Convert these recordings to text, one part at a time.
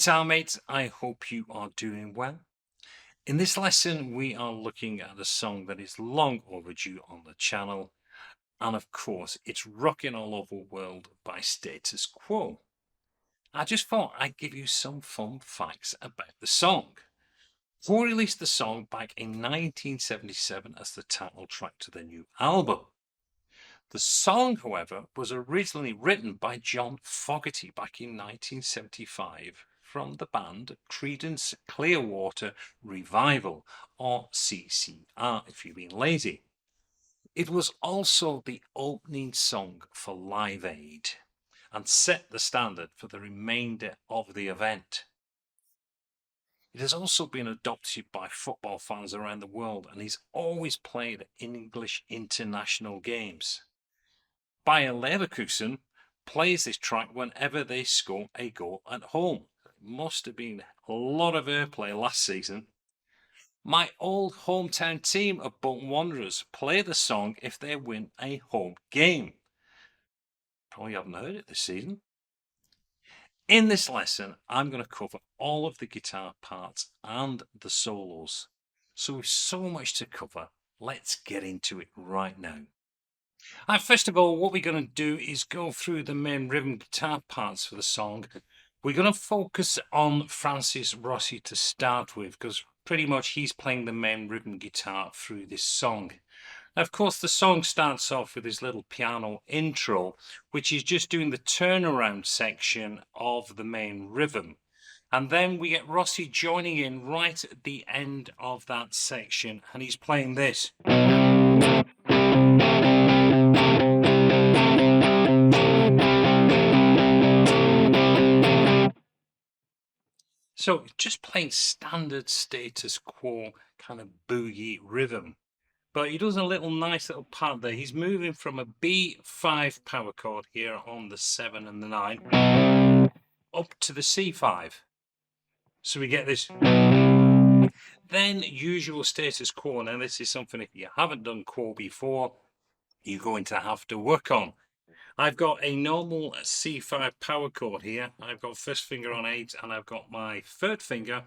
guitar mates, I hope you are doing well. In this lesson we are looking at a song that is long overdue on the channel, and of course it's Rockin' All Over the World by Status Quo. I just thought I'd give you some fun facts about the song. Quo released the song back in 1977 as the title track to their new album. The song, however, was originally written by John Fogerty back in 1975 from the band Creedence Clearwater Revival, or CCR if you've been lazy. It was also the opening song for Live Aid and set the standard for the remainder of the event. It has also been adopted by football fans around the world and is always played in English international games. Bayer Leverkusen plays this track whenever they score a goal at home. It must have been a lot of airplay last season. My old hometown team of Bolton Wanderers play the song if they win a home game. Probably haven't heard it this season. In this lesson, I'm going to cover all of the guitar parts and the solos. So with so much to cover, let's get into it right now. First of all, what we're going to do is go through the main rhythm guitar parts for the song. We're going to focus on Francis Rossi to start with, because pretty much he's playing the main rhythm guitar through this song. Of course, the song starts off with his little piano intro, which is just doing the turnaround section of the main rhythm. And then we get Rossi joining in right at the end of that section, and he's playing this. So just playing standard Status Quo kind of boogie rhythm. But he does a nice little part there. He's moving from a B5 power chord here on the 7 and the 9 up to the C5. So we get this. Then usual Status Quo. Now this is something, if you haven't done Quo before, you're going to have to work on. I've got a normal C5 power chord here. I've got first finger on 8 and I've got my third finger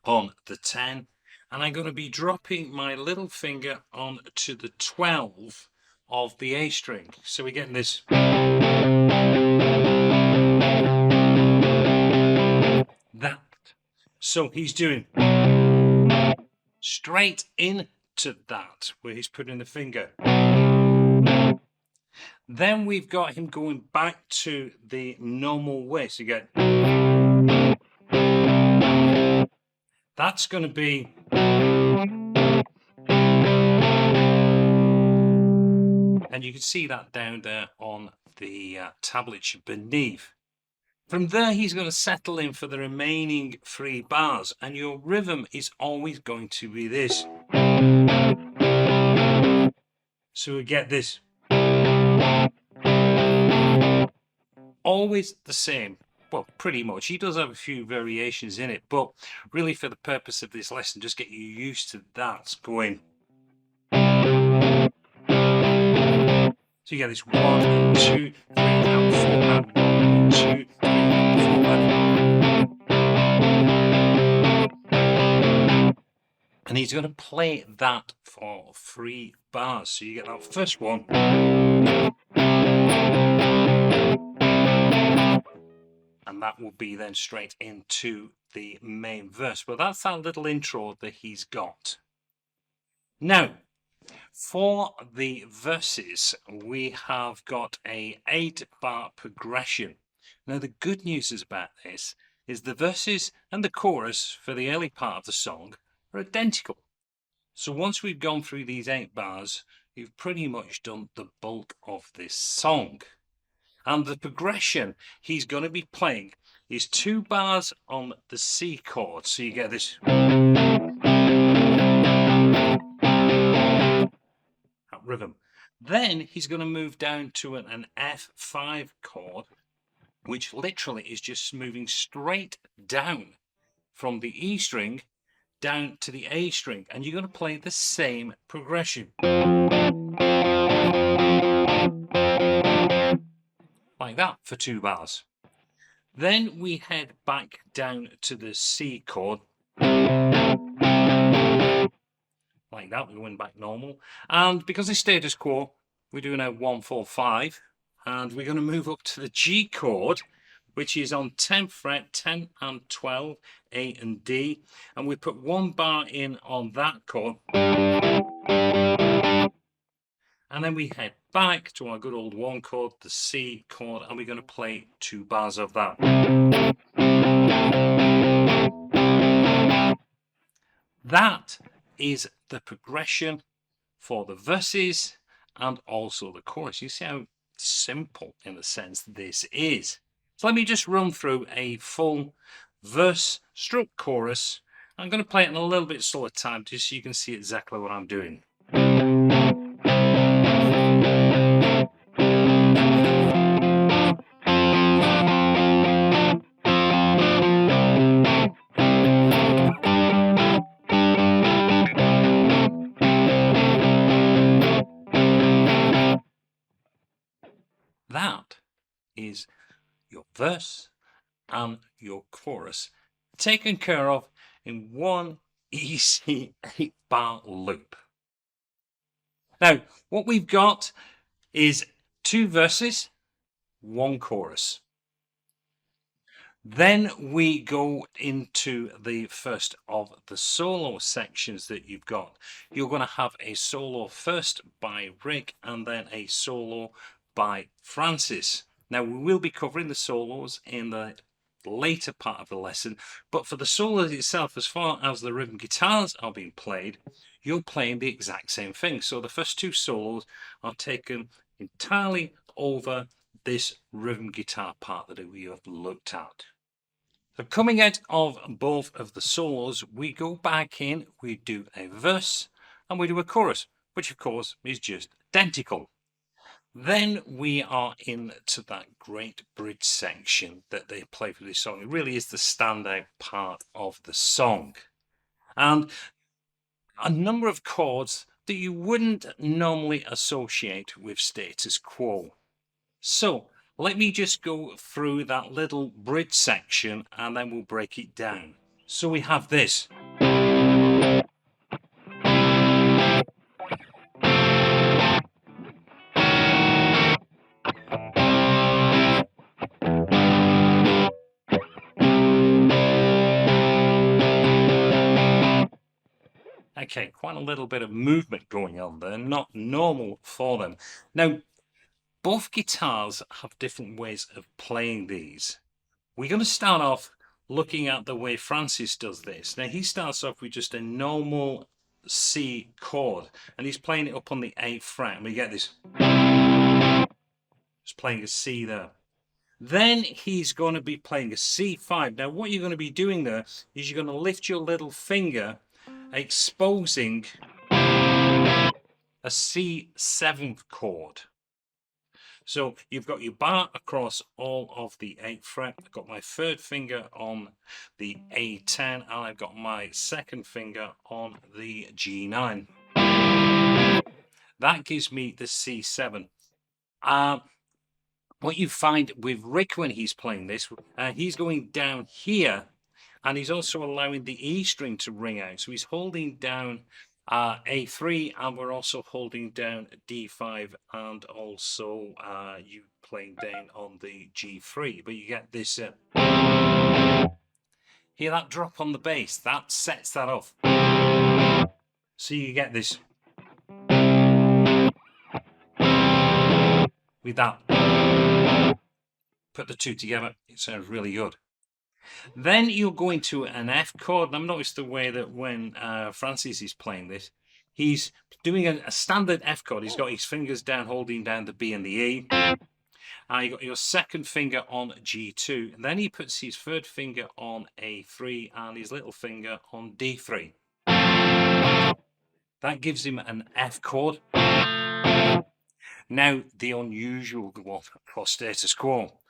on the 10. And I'm going to be dropping my little finger on to the 12 of the A string. So we're getting this. That. So he's doing straight into that, where he's putting the finger. Then we've got him going back to the normal way. So you get. That's going to be. And you can see that down there on the tablet beneath. From there, he's going to settle in for the remaining 3 bars. And your rhythm is always going to be this. So we get this. Always the same. Well, pretty much. He does have a few variations in it, but really for the purpose of this lesson, just get you used to that going. So you get this 1, 2, 3, and 4, and 1, 2, 3, and 4. And he's going to play that for 3 bars. So you get that first one. And that will be then straight into the main verse. But that's that little intro that he's got. Now, for the verses, we have got a 8-bar progression. Now, the good news is about this is the verses and the chorus for the early part of the song are identical. So once we've gone through these 8 bars, you've pretty much done the bulk of this song. And the progression he's going to be playing is 2 bars on the C chord. So you get this. That rhythm. Then he's going to move down to an F5 chord, which literally is just moving straight down from the E string down to the A string. And you're going to play the same progression. Like that for 2 bars. Then we head back down to the C chord. Like that, we're going back normal. And because it's status quo, we're doing a 1, 4, 5. And we're going to move up to the G chord, which is on 10th fret, 10 and 12, A and D. And we put 1 bar in on that chord. And then we head back to our good old 1 chord, the C chord, and we're going to play 2 bars of that. That is the progression for the verses and also the chorus. You see how simple in a sense this is. So let me just run through a full verse stroke chorus. I'm going to play it in a little bit slower time just so you can see exactly what I'm doing. That is your verse and your chorus taken care of in one easy 8-bar loop. Now, what we've got is 2 verses, 1 chorus. Then we go into the first of the solo sections that you've got. You're going to have a solo first by Rick and then a solo by Francis. Now, we will be covering the solos in the later part of the lesson, but for the solos itself, as far as the rhythm guitars are being played, you're playing the exact same thing. So the first 2 solos are taken entirely over this rhythm guitar part that we have looked at. So coming out of both of the solos, we go back in, we do a verse, and we do a chorus, which of course is just identical. Then we are into that great bridge section that they play for this song. It really is the standout part of the song. And a number of chords that you wouldn't normally associate with status quo. So let me just go through that little bridge section and then we'll break it down. So we have this. Okay, quite a little bit of movement going on there, not normal for them. Now, both guitars have different ways of playing these. We're going to start off looking at the way Francis does this. Now, he starts off with just a normal C chord, and he's playing it up on the 8th fret, and we get this. Just playing a C there. Then he's going to be playing a C5. Now, what you're going to be doing there is you're going to lift your little finger, exposing a C7 chord. So you've got your bar across all of the 8th fret. I've got my 3rd finger on the A10 and I've got my 2nd finger on the G9. That gives me the C7. What you find with Rick when he's playing this, he's going down here and he's also allowing the E string to ring out. So he's holding down A3 and we're also holding down D5 and also you playing down on the G3. But you get this, hear that drop on the bass, that sets that off. So you get this with that. Put the 2 together, it sounds really good. Then you're going to an F chord. And I've noticed the way that when Francis is playing this, he's doing a standard F chord. He's got his fingers down, holding down the B and the E. You got your 2nd finger on G2. And then he puts his 3rd finger on A3 and his little finger on D3. That gives him an F chord. Now, the unusual one for status quo.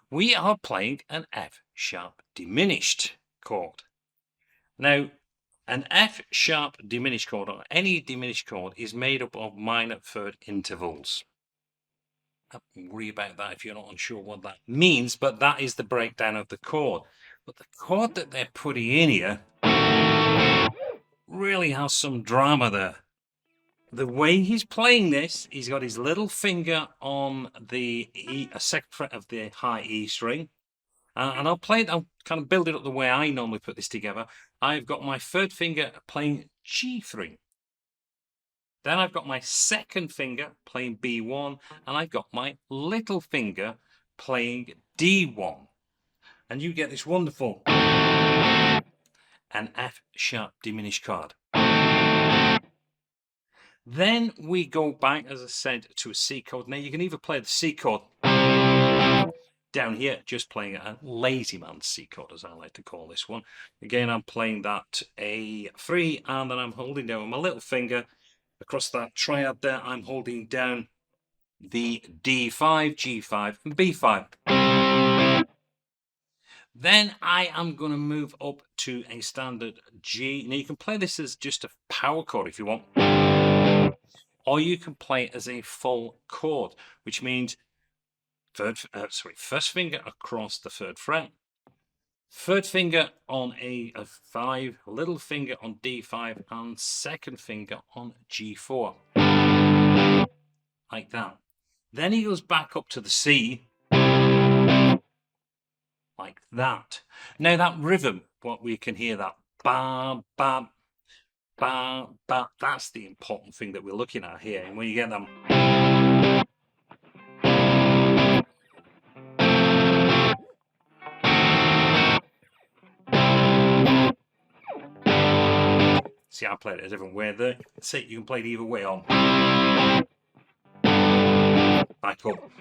We are playing an F sharp diminished chord. Now, an F sharp diminished chord, or any diminished chord, is made up of minor 3rd intervals. Don't worry about that if you're not unsure what that means, but that is the breakdown of the chord. But the chord that they're putting in here really has some drama there. The way he's playing this, he's got his little finger on the E, a second fret of the high E string. And I'll kind of build it up the way I normally put this together. I've got my third finger playing G3. Then I've got my second finger playing B1, and I've got my little finger playing D1. And you get this wonderful an F sharp diminished chord. Then we go back, as I said, to a C chord. Now you can either play the C chord down here, just playing a lazy man C chord, as I like to call this one. Again, I'm playing that A3, and then I'm holding down with my little finger across that triad there. I'm holding down the D5, G5, and B5. Then I am going to move up to a standard G. Now you can play this as just a power chord if you want, or you can play it as a full chord, which means first finger across the third fret, third finger on A5, little finger on D5, and second finger on G4. Like that. Then he goes back up to the C, like that. Now that rhythm, what we can hear, that ba, ba, ba, ba, that's the important thing that we're looking at here. And when you get them, see, I played it a different way there. See, you can play it either way on. Back up.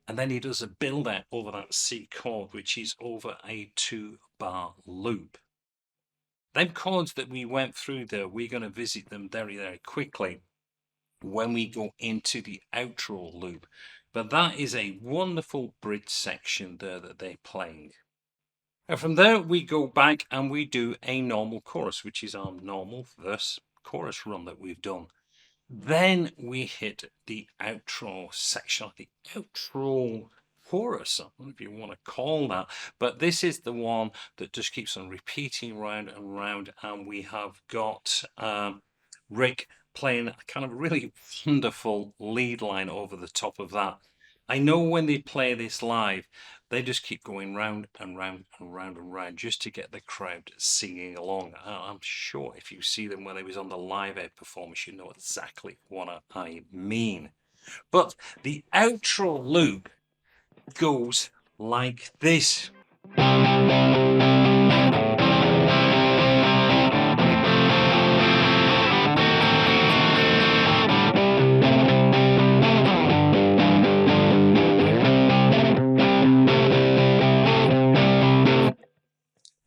And then he does a build out over that C chord, which is over a 2-bar loop. Them chords that we went through there, we're going to visit them very, very quickly when we go into the outro loop. But that is a wonderful bridge section there that they're playing. And from there, we go back and we do a normal chorus, which is our normal verse chorus run that we've done. Then we hit the outro section, the outro chorus, I don't know if you want to call that, but this is the one that just keeps on repeating round and round, and we have got Rick playing a kind of really wonderful lead line over the top of that. I know when they play this live, they just keep going round and round and round and round just to get the crowd singing along. I'm sure if you see them when they was on the Live Aid performance, you know exactly what I mean. But the outro loop goes like this.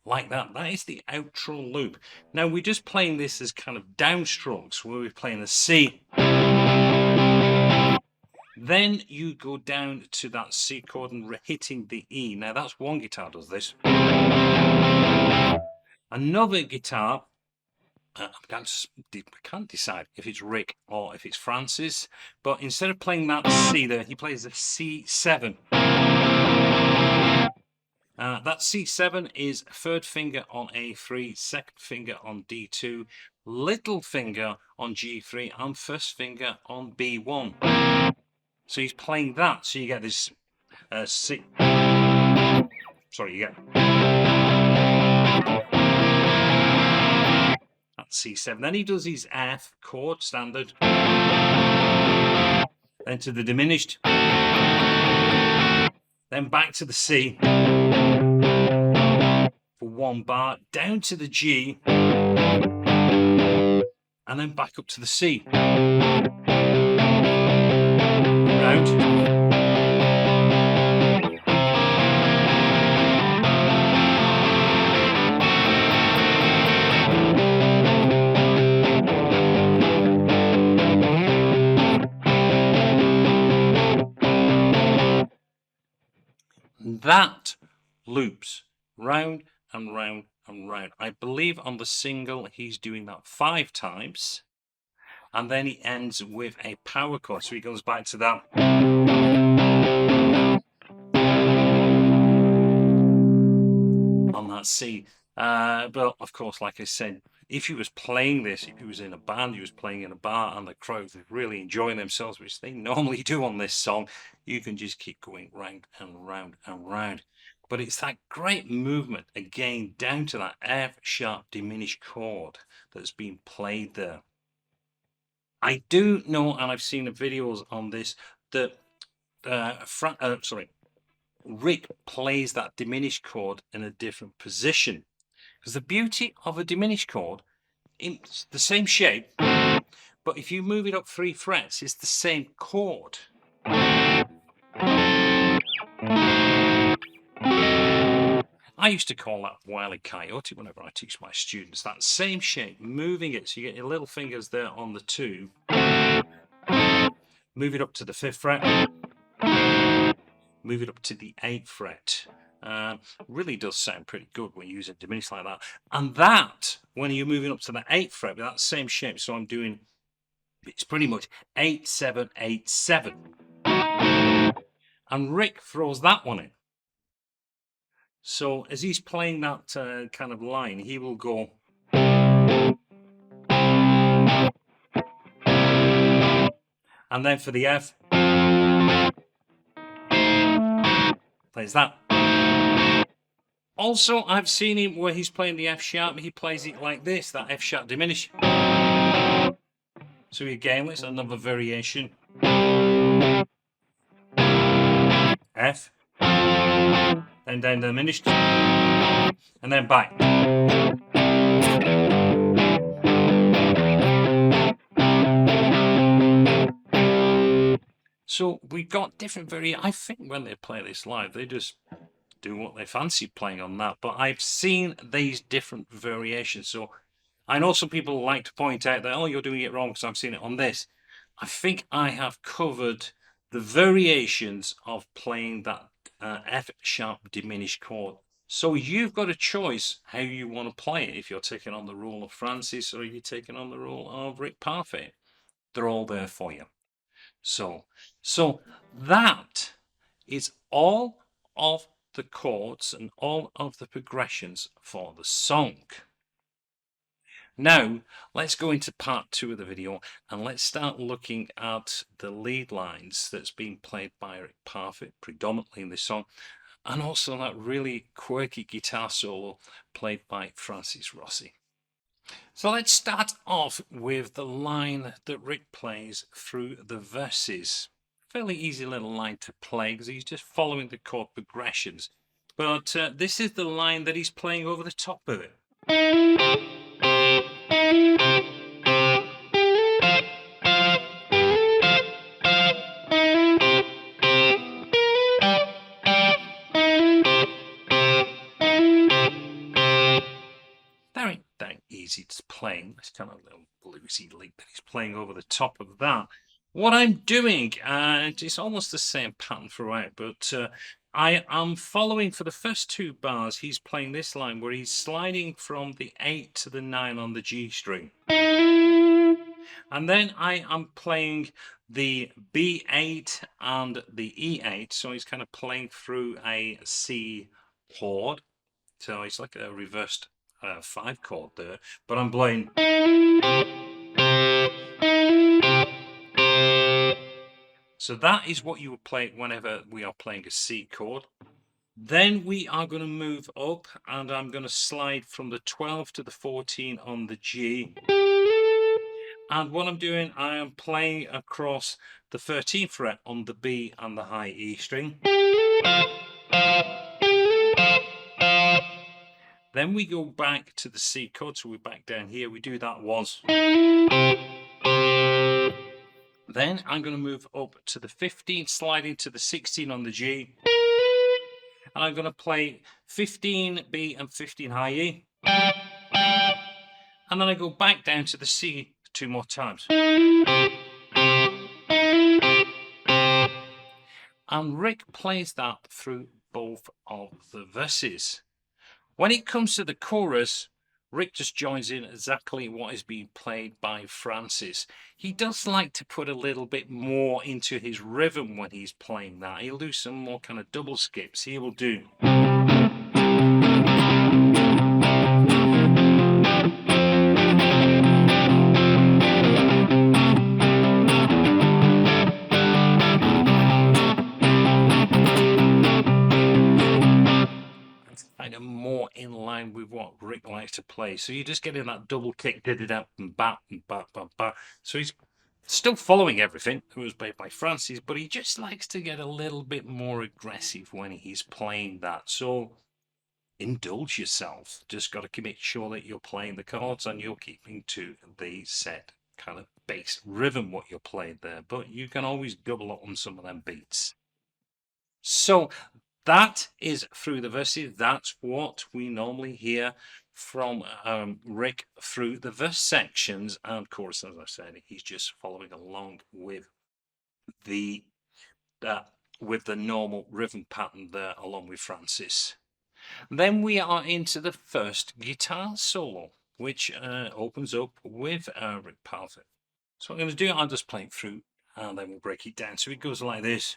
Like that. That is the outro loop. Now we're just playing this as kind of downstrokes where we're playing the C. Then you go down to that C chord and hitting the E. Now that's one guitar does this. Another guitar, I can't decide if it's Rick or if it's Francis, but instead of playing that C there, he plays the C7. That C7 is third finger on A3, second finger on D2, little finger on G3, and first finger on B1. So he's playing that, so you get this C. Sorry, you get that's C7. Then he does his F chord standard, then to the diminished, then back to the C for 1 bar, down to the G, and then back up to the C. Round. That loops round and round and round. I believe on the single he's doing that 5 times, and then he ends with a power chord. So he goes back to that. On that C. But of course, like I said, if he was playing this, if he was in a band, he was playing in a bar, and the crowd was really enjoying themselves, which they normally do on this song, you can just keep going round and round and round. But it's that great movement, again, down to that F sharp diminished chord that's being played there. I do know, and I've seen the videos on this, that Rick plays that diminished chord in a different position. Because the beauty of a diminished chord, it's the same shape, but if you move it up 3 frets, it's the same chord. I used to call that Wile E. Coyote whenever I teach my students. That same shape, moving it, so you get your little fingers there on the 2, move it up to the 5th fret, move it up to the 8th fret. Really does sound pretty good when you use a diminished like that. And that, when you're moving up to the 8th fret with that same shape, so I'm doing, it's pretty much 8, 7, 8, 7. And Rick throws that one in. So as he's playing that kind of line, he will go. And then for the F, plays that. Also, I've seen him where he's playing the F sharp, he plays it like this, that F sharp diminished. So again, it's another variation. F, then down diminished, and then back. So we got different variations. I think when they play this live, they just do what they fancy playing on that. But I've seen these different variations. So I know some people like to point out that, oh, you're doing it wrong because I've seen it on this. I think I have covered the variations of playing that F sharp diminished chord. So you've got a choice how you want to play it. If you're taking on the rule of Francis or you're taking on the rule of Rick Parfitt, they're all there for you. So that is all of the chords and all of the progressions for the song. Now, let's go into part 2 of the video and let's start looking at the lead lines that's being played by Rick Parfitt predominantly in this song, and also that really quirky guitar solo played by Francis Rossi. So let's start off with the line that Rick plays through the verses. Fairly easy little line to play because he's just following the chord progressions. But this is the line that he's playing over the top of it. Very easy to play. It's kind of a little bluesy lick that he's playing over the top of that. What I'm doing, it's almost the same pattern throughout, but I am following for the first 2 bars, he's playing this line where he's sliding from the 8 to the 9 on the G string. And then I am playing the B8 and the E8, so he's kind of playing through a C chord. So it's like a reversed 5 chord there, but I'm playing. So that is what you would play whenever we are playing a C chord. Then we are going to move up and I'm going to slide from the 12 to the 14 on the G. And what I'm doing, I am playing across the 13th fret on the B and the high E string. Then we go back to the C chord, so we're back down here. We do that once. Then I'm going to move up to the 15, sliding to the 16 on the G. And I'm going to play 15 B and 15 high E. And then I go back down to the C 2 more times. And Rick plays that through both of the verses. When it comes to the chorus, Rick just joins in exactly what is being played by Francis. He does like to put a little bit more into his rhythm when he's playing that. He'll do some more kind of double skips. He will do. Kind of more in line with what Rick likes to play. So you're just getting that double kick, did it up and back and back, back, back. So he's still following everything that was played by Francis, but he just likes to get a little bit more aggressive when he's playing that. So indulge yourself. Just got to make sure that you're playing the chords and you're keeping to the set kind of bass rhythm what you're playing there. But you can always double up on some of them beats. So that is through the verses. That's what we normally hear from Rick through the verse sections. And of course, as I said, he's just following along with the normal rhythm pattern there, along with Francis. Then we are into the first guitar solo, which opens up with Rick Parfitt. So what I'm going to do, I'll just play it through and then we'll break it down. So it goes like this.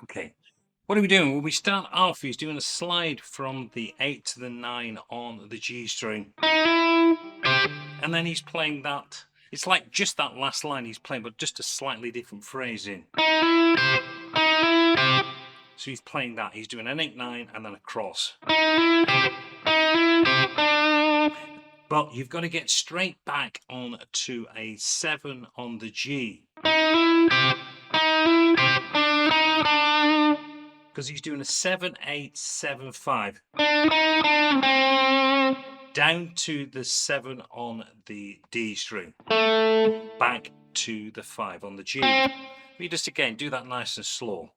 Okay, what are we doing? Well, we start off, he's doing a slide from the 8 to the 9 on the G string. And then he's playing that. It's like just that last line he's playing, but just a slightly different phrasing. So he's playing that. He's doing an 8-9 and then a cross. But you've got to get straight back on to a 7 on the G. Because he's doing a 7-8-7-5. Down to the 7 on the D string. Back to the 5 on the G. We just again do that nice and slow.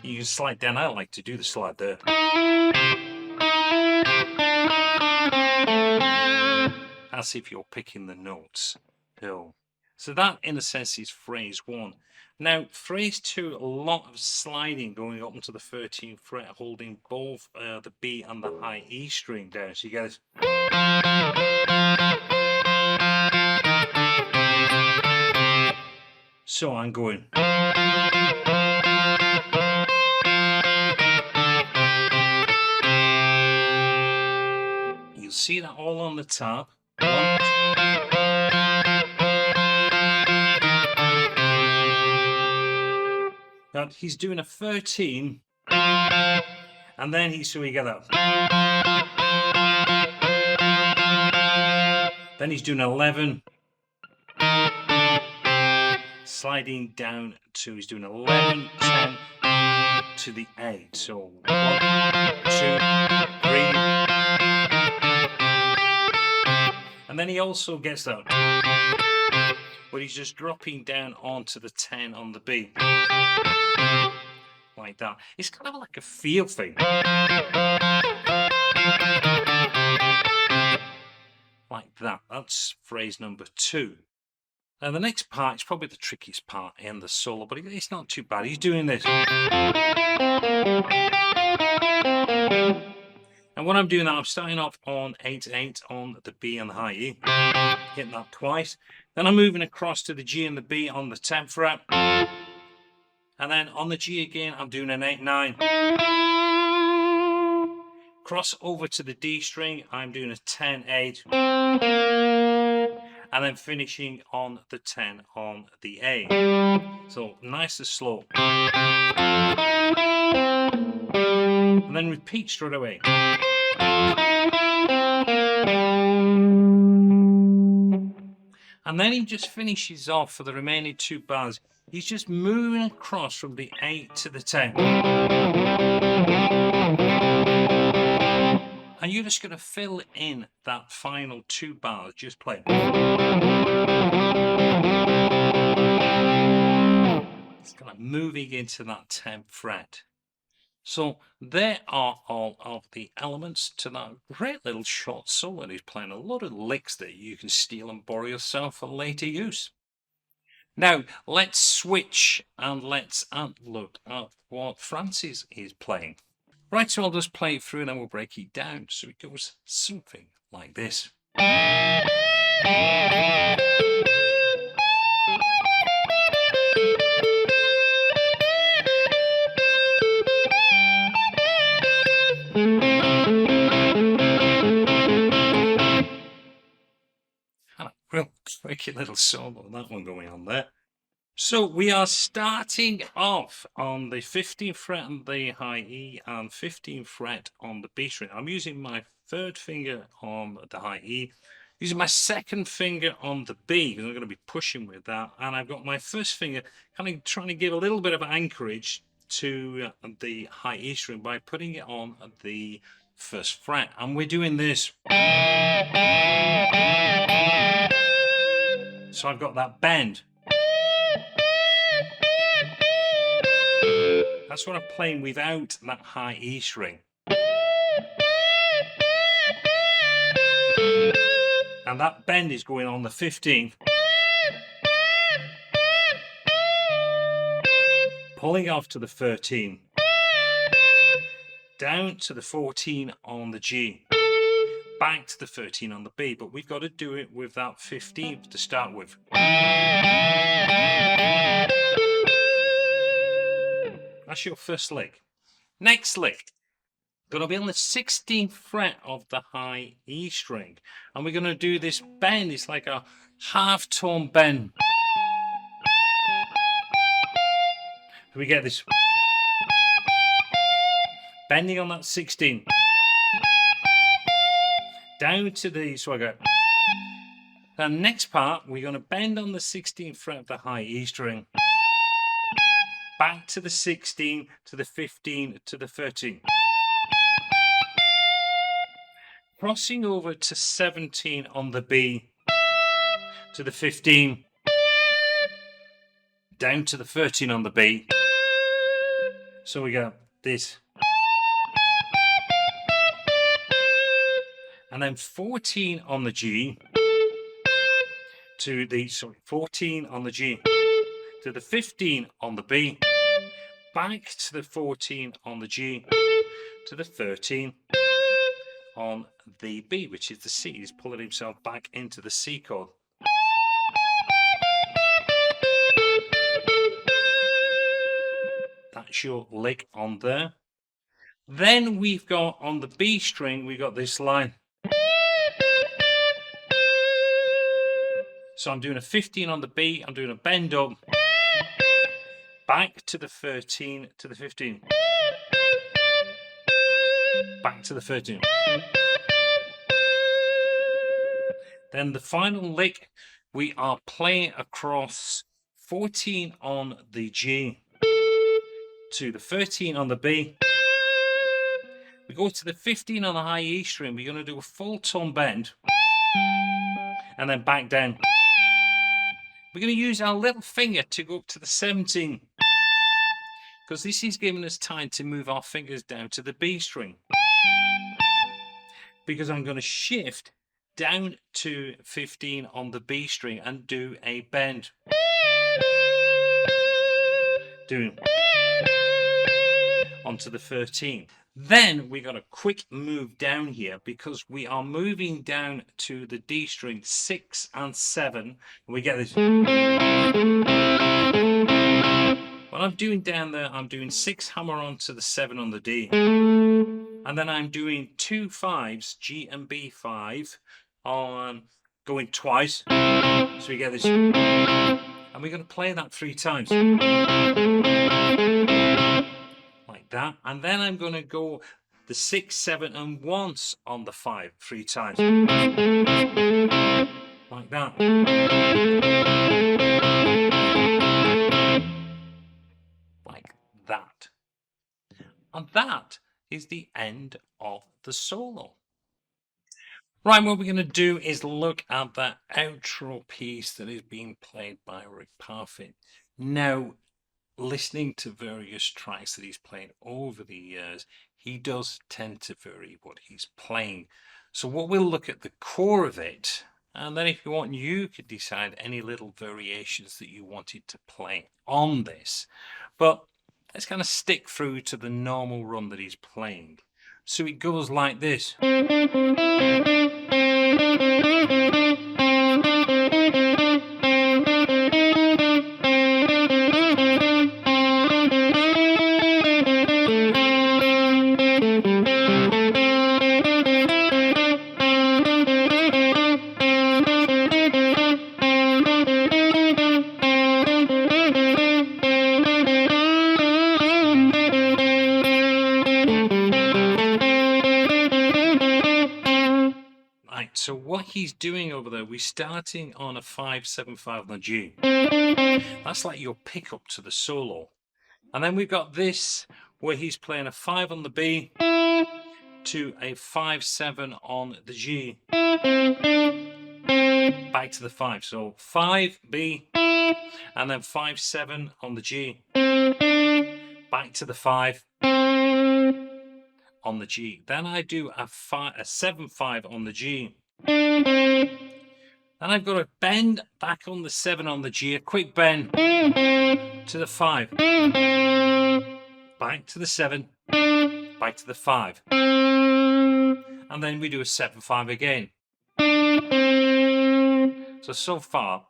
You can slide down. I like to do the slide there. As if you're picking the notes. So that, in a sense, is phrase 1. Now, phrase 2, a lot of sliding going up into the 13th fret, holding both the B and the high E string down. So you get this. So I'm going. You'll see that all on the top. Now he's doing a 13, and then so we get that. Then he's doing 11, sliding down to, he's doing 11, 10 to the 8. So 1, 2, 3. And then he also gets that, but he's just dropping down onto the 10 on the B. Like that. It's kind of like a feel thing. Like that. That's phrase number 2. Now the next part is probably the trickiest part in the solo, but it's not too bad. He's doing this. And when I'm doing that, I'm starting off on 8-8 on the B and the high E. Hitting that twice. Then I'm moving across to the G and the B on the 10th fret. And then on the G again, I'm doing an 8-9. Cross over to the D string, I'm doing a 10-8. And then finishing on the 10 on the A. So nice and slow. And then repeat straight away. And then he just finishes off for the remaining 2 bars. He's just moving across from the 8 to the 10. And you're just going to fill in that final 2 bars. Just play. It's kind of moving into that 10th fret. So there are all of the elements to that great little short solo. He's playing a lot of licks that you can steal and borrow yourself for later use. Now let's switch and let's look at what Francis is playing. Right, so I'll just play it through and then we'll break it down. So it goes something like this. Real quirky little solo, that one going on there. So we are starting off on the 15th fret on the high E and 15th fret on the B string. I'm using my third finger on the high E, using my second finger on the B, because I'm going to be pushing with that, and I've got my first finger kind of trying to give a little bit of anchorage to the high E string by putting it on the first fret, and we're doing this. So I've got that bend. That's what I'm playing without that high E string. And that bend is going on the 15th. Pulling off to the 13. Down to the 14 on the G. Back to the 13 on the B. But we've got to do it with that 15th to start with. That's your first lick. Next lick. Going to be on the 16th fret of the high E string, and we're going to do this bend. It's like a half tone bend. We get this bending on that 16, down to the, so I go. The next part, we're going to bend on the 16th fret of the high E string, back to the 16, to the 15, to the 13. Crossing over to 17 on the B, to the 15, down to the 13 on the B. So we go this. And then 14 on the G, to the, 14 on the G, to the 15 on the B, back to the 14 on the G, to the 13 on the B, which is the C. He's pulling himself back into the C chord. That's your lick on there. Then we've got on the B string, we've got this line. So I'm doing a 15 on the B, I'm doing a bend up, back to the 13, to the 15, back to the 13. Then the final lick, we are playing across 14 on the G, to the 13 on the B. We go to the 15 on the high E string, we're going to do a full tone bend, and then back down. We're going to use our little finger to go up to the 17, because this is giving us time to move our fingers down to the B string. Because I'm going to shift down to 15 on the B string and do a bend. Doing onto the 13. Then we got a quick move down here because we are moving down to the D string 6 and 7. And we get this. What I'm doing down there, I'm doing 6 hammer on to the 7 on the D. And then I'm doing 2 5s, G and B5, on going twice. So we get this. And we're going to play that 3 times. Like that. And then I'm going to go the 6, 7, and once on the 5, 3 times. Like that. Like that. And that is the end of the solo. Right, what we're going to do is look at that outro piece that is being played by Rick Parfitt. Now, listening to various tracks that he's playing over the years, he does tend to vary what he's playing. So what we'll look at the core of it, and then if you want, you could decide any little variations that you wanted to play on this. But let's kind of stick through to the normal run that he's playing. So it goes like this. So what he's doing over there, we're starting on a 5/7/5 on the G. That's like your pickup to the solo. And then we've got this where he's playing a 5 on the B to a 5/7 on the G. Back to the 5. So 5 B and then 5/7 on the G. Back to the 5 on the G. Then I do a 7/5 on the G. Then I've got to bend back on the 7 on the G, a quick bend to the 5, back to the 7, back to the 5, and then we do a 7/5 again. So far,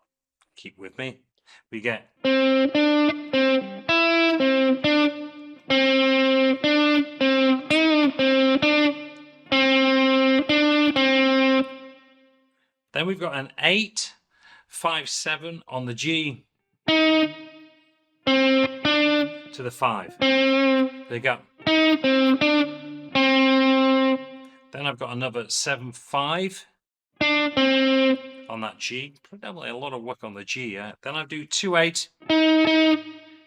keep with me, we get then we've got an 8/5/7 on the G to the 5. There you go. Then I've got another 7/5 on that G. Probably a lot of work on the G. Then I do 2/8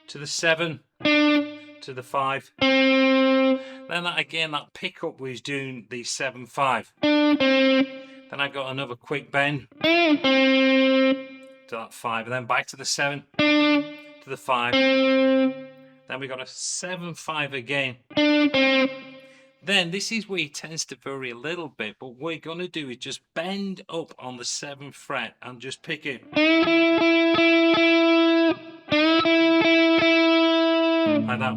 to the 7 to the 5. Then that pickup was doing the 7/5. Then I got another quick bend to that 5, and then back to the 7 to the 5. Then we got a 7/5 again. Then this is where he tends to vary a little bit, but what we're going to do is just bend up on the 7th fret and just pick it. Like that.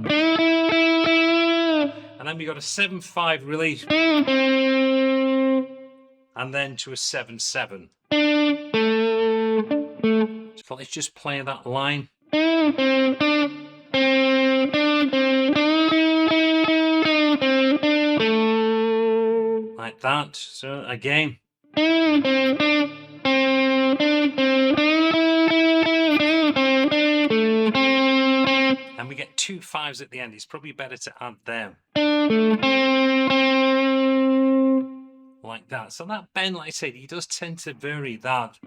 And then we got a 7/5 release. And then to a 7/7. So let's just play that line. Like that. So again. And we get 2 5s at the end. It's probably better to add them. Like that. So that bend, like I said, he does tend to vary that.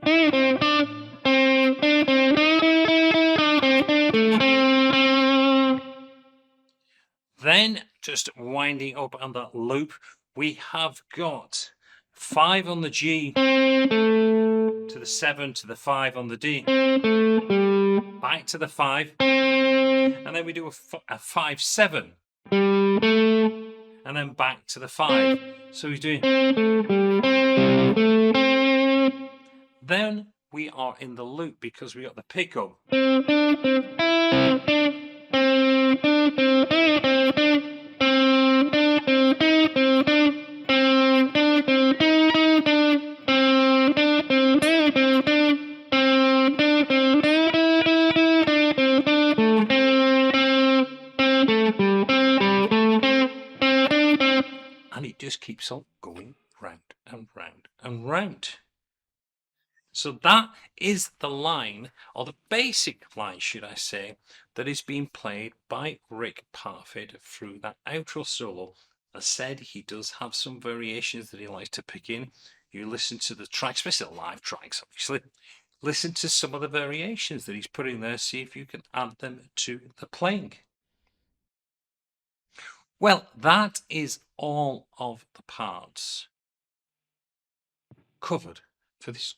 Then, just winding up on that loop, we have got 5 on the G to the 7 to the 5 on the D. Back to the 5. And then we do a 5/7. And then back to the 5. So he's doing. Then we are in the loop because we got the pickup. And it just keeps on going round and round and round. So that is the line, or the basic line, should I say, that is being played by Rick Parfitt through that outro solo. As said, he does have some variations that he likes to pick in. You listen to the tracks, especially the live tracks, obviously. Listen to some of the variations that he's putting there, see if you can add them to the playing. Well, that is all of the parts covered for this.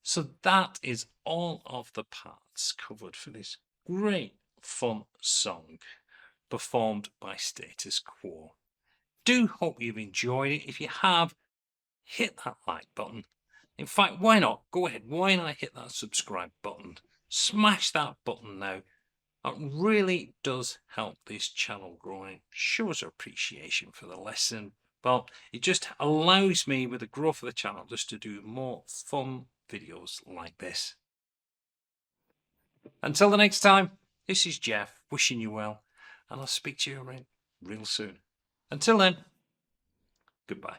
So that is all of the parts covered for this great fun song performed by Status Quo. Do hope you've enjoyed it. If you have, hit that like button. In fact, why not? Go ahead, why not hit that subscribe button? Smash that button now. It really does help this channel growing. Shows appreciation for the lesson. Well, it just allows me, with the growth of the channel, just to do more fun videos like this. Until the next time, this is Jeff, wishing you well, and I'll speak to you around real soon. Until then, goodbye.